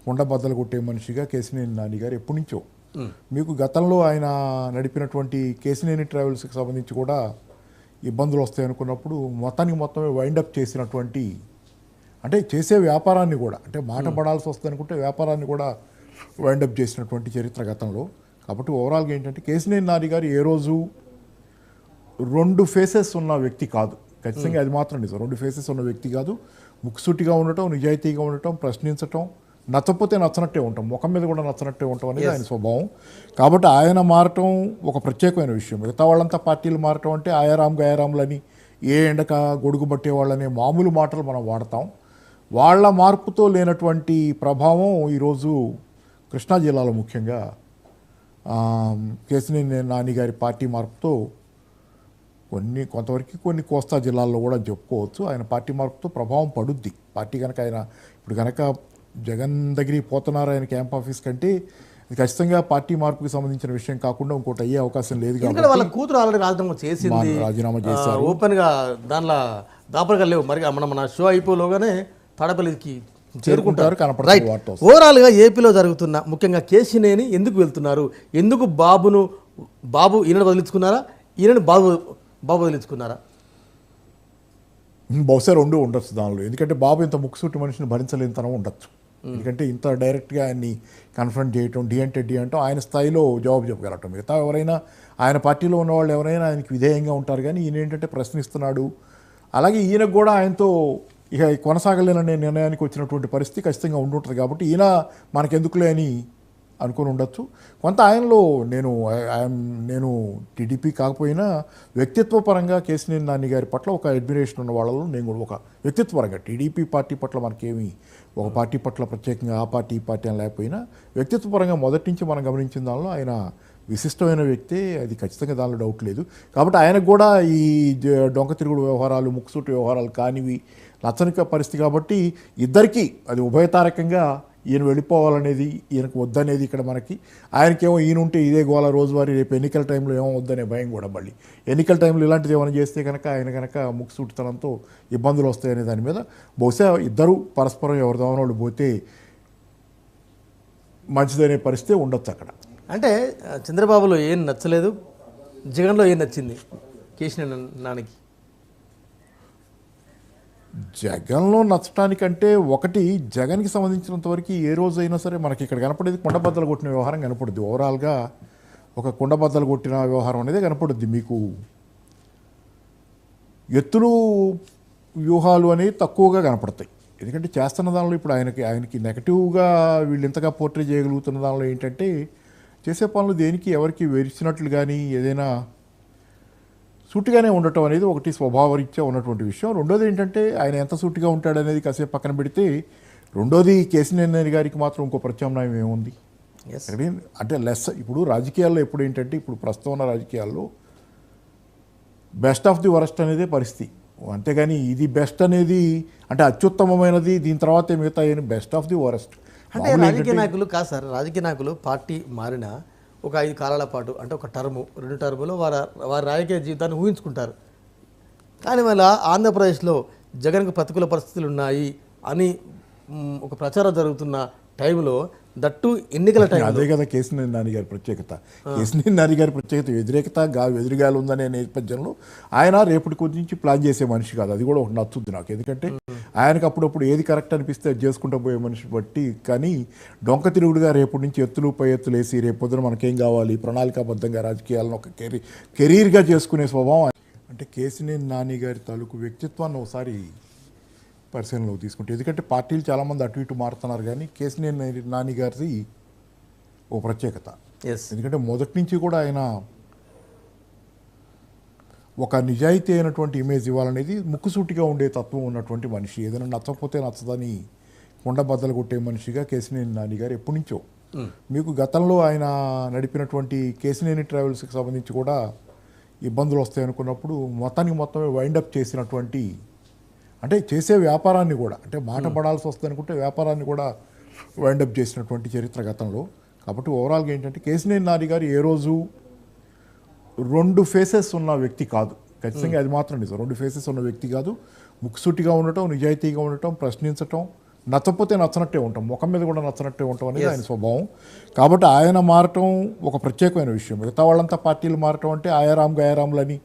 కుండ బద్దలు కొట్టే మనిషిగా కేశినేని నాని గారు ఎప్పటి నుంచో మీకు గతంలో ఆయన నడిపినటువంటి కేశినేని ట్రావెల్స్కి సంబంధించి కూడా ఇబ్బందులు వస్తాయనుకున్నప్పుడు మొత్తమే వైండప్ చేసినటువంటి అంటే చేసే వ్యాపారాన్ని కూడా అంటే మాట పడాల్సి వస్తుంది అనుకుంటే వ్యాపారాన్ని కూడా వైండప్ చేసినటువంటి చరిత్ర గతంలో. కాబట్టి ఓవరాల్గా ఏంటంటే కేశినేని నాని గారు ఏ రోజు రెండు ఫేసెస్ ఉన్న వ్యక్తి కాదు. ఖచ్చితంగా అది మాత్రం నిజం. రెండు ఫేసెస్ ఉన్న వ్యక్తి కాదు. ముక్కుసూటిగా ఉండటం, నిజాయితీగా ఉండటం, ప్రశ్నించటం, నచ్చకపోతే నచ్చనట్టే ఉంటాం, ముఖం మీద కూడా నచ్చనట్టే ఉంటాం అనేది ఆయన స్వభావం. కాబట్టి ఆయన మారటం ఒక ప్రత్యేకమైన విషయం. మిగతా వాళ్ళంతా పార్టీలు మారటం అంటే ఆయారాం గయారాములని ఏ ఎండక గొడుగు పట్టే వాళ్ళనే మామూలు మాటలు మనం వాడతాం. వాళ్ళ మార్పుతో లేనటువంటి ప్రభావం ఈరోజు కృష్ణా జిల్లాలో ముఖ్యంగా కేశినేని నాని గారి పార్టీ మార్పుతో కొంతవరకు కొన్ని కోస్తా జిల్లాల్లో కూడా చెప్పుకోవచ్చు. ఆయన పార్టీ మార్పుతో ప్రభావం పడుద్ది. పార్టీ కనుక ఆయన ఇప్పుడు కనుక జగన్ దగ్గరికి పోతున్నారు ఆయన క్యాంప్ ఆఫీస్ కంటే ఖచ్చితంగా పార్టీ మార్పుకి సంబంధించిన విషయం కాకుండా ఇంకోటి అయ్యే అవకాశం లేదు. కాబట్టి వాళ్ళ కూతురు ఆల్రెడీ రాజీనామా చేశారు. ఓపెన్ గా దానిలో దాపరగా లేవు. మరి మన షో అయిపోలోగానే తాడపల్లికి చేరుకుంటారు. ఓవరాల్ గా ఏపీలో జరుగుతున్న ముఖ్యంగా కేశినేని ఎందుకు వెళ్తున్నారు, ఎందుకు బాబు ఈయన వదిలించుకున్నారా, ఈయనని బాబు వదిలించుకున్నారా? బహుశా రెండు ఉండొచ్చు దానిలో. ఎందుకంటే బాబు ఇంత ముక్కుసూటి మనిషిని భరించలేనితనం ఉండొచ్చు. ఎందుకంటే ఇంత డైరెక్ట్గా ఆయన్ని కన్ఫ్రంట్ చేయటం, డి అంటే డి అంటాం, ఆయన స్థాయిలో జవాబు చెప్పగలటం. మిగతా ఎవరైనా ఆయన పార్టీలో ఉన్న వాళ్ళు ఎవరైనా ఆయనకి విధేయంగా ఉంటారు. కానీ ఈయన ఏంటంటే ప్రశ్నిస్తున్నాడు. అలాగే ఈయనకు కూడా ఆయనతో ఇక కొనసాగలేననే నిర్ణయానికి వచ్చినటువంటి పరిస్థితి ఖచ్చితంగా ఉండుంటుంది. కాబట్టి ఈయన మనకెందుకులే అని అనుకుని ఉండొచ్చు. కొంత ఆయనలో నేను టీడీపీ కాకపోయినా వ్యక్తిత్వ పరంగా కేశినేని నాని గారి పట్ల ఒక అడ్మిరేషన్ ఉన్న వాళ్ళలో నేను కూడా ఒక వ్యక్తిత్వ పరంగా టీడీపీ పార్టీ పట్ల మనకేమి ఒక పార్టీ పట్ల ప్రత్యేకంగా ఆ పార్టీ ఈ పార్టీ అని లేకపోయినా వ్యక్తిత్వ పరంగా మొదటి నుంచి మనం గమనించిన దానిలో ఆయన విశిష్టమైన వ్యక్తే, అది ఖచ్చితంగా దానిలో డౌట్ లేదు. కాబట్టి ఆయనకు కూడా ఈ డొంక తిరుగుడు వ్యవహారాలు, ముక్కుసూటి వ్యవహారాలు కానివి నచ్చని పరిస్థితి. కాబట్టి ఇద్దరికీ అది ఉభయతారకంగా ఈయన వెళ్ళిపోవాలనేది, ఈయనకు వద్దనేది ఇక్కడ మనకి. ఆయనకేమో ఈయన ఉంటే ఇదే గోల రోజువారీ, రేపు ఎన్నికల టైంలో ఏమో వద్దనే భయం కూడా. మళ్ళీ ఎన్నికల టైంలో ఇలాంటిది ఏమైనా చేస్తే కనుక ఆయన కనుక ముక్కుసూటితనంతో ఇబ్బందులు వస్తాయనే దాని మీద బహుశా ఇద్దరు పరస్పరం ఎవరి దాని పోతే మంచిదనే పరిస్థితి ఉండొచ్చు అక్కడ. అంటే చంద్రబాబులో ఏం నచ్చలేదు, జగన్లో ఏం నచ్చింది కేశినేని నానికి? జగన్లో నచ్చటానికంటే ఒకటి, జగన్కి సంబంధించినంత వరకు ఏ రోజైనా సరే మనకి ఇక్కడ కనపడేది కుండబద్దలు కొట్టిన వ్యవహారం కనపడుద్ది. ఓవరాల్గా ఒక కుండబద్దలు కొట్టిన వ్యవహారం అనేది కనపడుద్ది. మీకు ఎత్తులు వ్యూహాలు అనేవి తక్కువగా కనపడతాయి. ఎందుకంటే చేస్తున్న దానిలో ఇప్పుడు ఆయనకి నెగటివ్గా వీళ్ళు ఇంతగా పోర్ట్రే చేయగలుగుతున్న దానిలో ఏంటంటే చేసే పనులు దేనికి ఎవరికి వెరిచినట్లు కానీ ఏదైనా సూటిగానే ఉండటం అనేది ఒకటి స్వభావరీత్యా ఉన్నటువంటి విషయం. రెండోది ఏంటంటే ఆయన ఎంత సూటిగా ఉంటాడనేది కాసేపు పక్కన పెడితే, రెండోది కేశినేని గారికి మాత్రం ఇంకో ప్రత్యామ్నాయం ఏముంది అంటే ఇప్పుడు రాజకీయాల్లో ఎప్పుడు ఏంటంటే ఇప్పుడు ప్రస్తుతం ఉన్న రాజకీయాల్లో బెస్ట్ ఆఫ్ ది వరస్ట్ అనేదే పరిస్థితి. అంతేగాని ఇది బెస్ట్ అనేది అంటే అత్యుత్తమమైనది, దీని తర్వాతే మిగతా బెస్ట్ ఆఫ్ ది వరస్ట్. అంటే రాజకీయ నాయకులు కాదు సార్, రాజకీయ నాయకులు పార్టీ మారిన ఒక 5 కాలాల పాటు అంటే ఒక టర్ము 2 టర్ములో వారి రాజకీయ జీవితాన్ని ఊహించుకుంటారు. కానీ మళ్ళీ ఆంధ్రప్రదేశ్లో జగన్కు ప్రతికూల పరిస్థితులు ఉన్నాయి అని ఒక ప్రచారం జరుగుతున్న టైంలో, దట్టు ఎన్నికల టైం. అదే కదా కేశినేని నాని గారి ప్రత్యేకత. కేశినేని నాని గారి ప్రత్యేకత ఎదురుగాలు ఉందనే నేపథ్యంలో ఆయన రేపటి గురించి ప్లాన్ చేసే మనిషి కాదు. అది కూడా ఒకటి నచ్చుద్ది నాకు. ఎందుకంటే ఆయనకు అప్పుడప్పుడు ఏది కరెక్ట్ అనిపిస్తే అది చేసుకుంటూ పోయే మనిషి బట్టి. కానీ డొంక తిరుగుడుగా రేపటి నుంచి ఎత్తులు పై ఎత్తులు వేసి రేపు పొద్దున మనకేం కావాలి ప్రణాళికాబద్ధంగా రాజకీయాలను ఒక కెరీర్గా చేసుకునే స్వభావం. అంటే కేశినేని నాని గారి తాలూకు వ్యక్తిత్వాన్ని ఒకసారి పరిశీలనలోకి తీసుకుంటే, ఎందుకంటే పార్టీలు చాలామంది అటు ఇటు మారుతున్నారు కానీ కేశినేని నాని గారిది ఓ ప్రత్యేకత. ఎందుకంటే మొదటి నుంచి కూడా ఆయన ఒక నిజాయితీ అయినటువంటి ఇమేజ్ ఇవ్వాలనేది, ముక్కుసూటిగా ఉండే తత్వం ఉన్నటువంటి మనిషి. ఏదైనా నచ్చకపోతే నచ్చదని కుండ బద్దలు కొట్టే మనిషిగా కేశినేని నాని గారు ఎప్పటి నుంచో. మీకు గతంలో ఆయన నడిపినటువంటి కేశినేని ట్రావెల్స్కి సంబంధించి కూడా ఇబ్బందులు వస్తాయనుకున్నప్పుడు మొత్తమే వైండప్ చేసినటువంటి అంటే చేసే వ్యాపారాన్ని కూడా అంటే మాట పడాల్సి వస్తుంది అనుకుంటే వ్యాపారాన్ని కూడా వైండప్ చేసినటువంటి చరిత్ర గతంలో. కాబట్టి ఓవరాల్గా ఏంటంటే కేశినేని నాని గారు ఏ రోజు రెండు ఫేసెస్ ఉన్న వ్యక్తి కాదు. ఖచ్చితంగా అది మాత్రం నిజం. రెండు ఫేసెస్ ఉన్న వ్యక్తి కాదు. ముక్కుసూటిగా ఉండటం, నిజాయితీగా ఉండటం, ప్రశ్నించటం, నచ్చకపోతే నచ్చనట్టే ఉంటాం, ముఖం మీద కూడా నచ్చనట్టే ఉంటాం అనేది ఆయన స్వభావం. కాబట్టి ఆయన మారటం ఒక ప్రత్యేకమైన విషయం. మిగతా వాళ్ళంతా పార్టీలు మారటం అంటే ఆయారాం గయారాములని,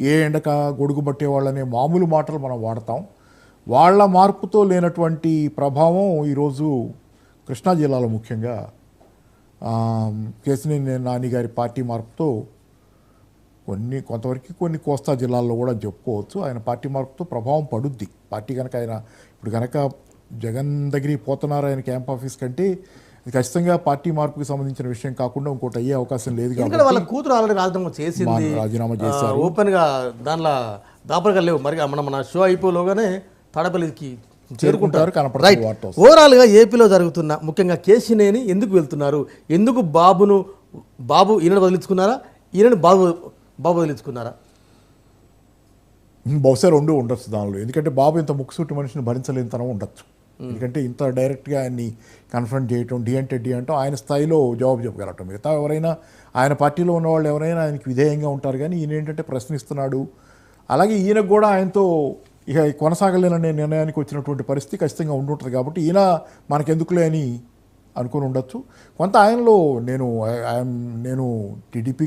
ఏ ఎండక గొడుగు పట్టే వాళ్ళనే మామూలు మాటలు మనం వాడతాం. వాళ్ళ మార్పుతో లేనటువంటి ప్రభావం ఈరోజు కృష్ణా జిల్లాలో ముఖ్యంగా కేసినేని నాని గారి పార్టీ మార్పుతో కొంతవరకు కొన్ని కోస్తా జిల్లాల్లో కూడా చెప్పుకోవచ్చు. ఆయన పార్టీ మార్పుతో ప్రభావం పడుద్ది. పార్టీ కనుక ఆయన ఇప్పుడు కనుక జగన్ దగ్గరికి పోతున్నారు ఆయన క్యాంప్ ఆఫీస్ కంటే, ఇది ఖచ్చితంగా పార్టీ మార్పుకి సంబంధించిన విషయం కాకుండా ఇంకోటి అయ్యే అవకాశం లేదు. ఎందుకంటే వాళ్ళ కూతురు ఆల్రెడీ రాజీనామా చేశారు. ఓపెన్ గా దానిలో దాపరగా లేవు. మరి మన షో అయిపోలోగానే తాడపల్లికి చేరుకుంటారు. కనపడుతుంది. ఓవరాల్ గా ఏపీలో జరుగుతున్న ముఖ్యంగా కేసినేని ఎందుకు వెళ్తున్నారు, ఎందుకు బాబు ఈయన వదిలించుకున్నారా, ఈయనను బాబు వదిలించుకున్నారా? బహుశా రెండు ఉండొచ్చు దానిలో. ఎందుకంటే బాబు ఇంత ముక్కుసూటి మనిషిని భరించలేని తనం ఉండొచ్చు. ఎందుకంటే ఇంత డైరెక్ట్గా ఆయన్ని కన్ఫ్రంట్ చేయటం, డి అంటే డి అంటాం, ఆయన స్థాయిలో జవాబు చెప్పగలటం. మిగతా ఎవరైనా ఆయన పార్టీలో ఉన్న వాళ్ళు ఎవరైనా ఆయనకి విధేయంగా ఉంటారు, కానీ ఈయన ఏంటంటే ప్రశ్నిస్తున్నాడు. అలాగే ఈయనకు కూడా ఆయనతో ఇక కొనసాగలేననే నిర్ణయానికి వచ్చినటువంటి పరిస్థితి ఖచ్చితంగా ఉండుంటుంది. కాబట్టి ఈయన మనకెందుకులే అని అనుకుని ఉండొచ్చు. కొంత ఆయనలో నేను టీడీపీ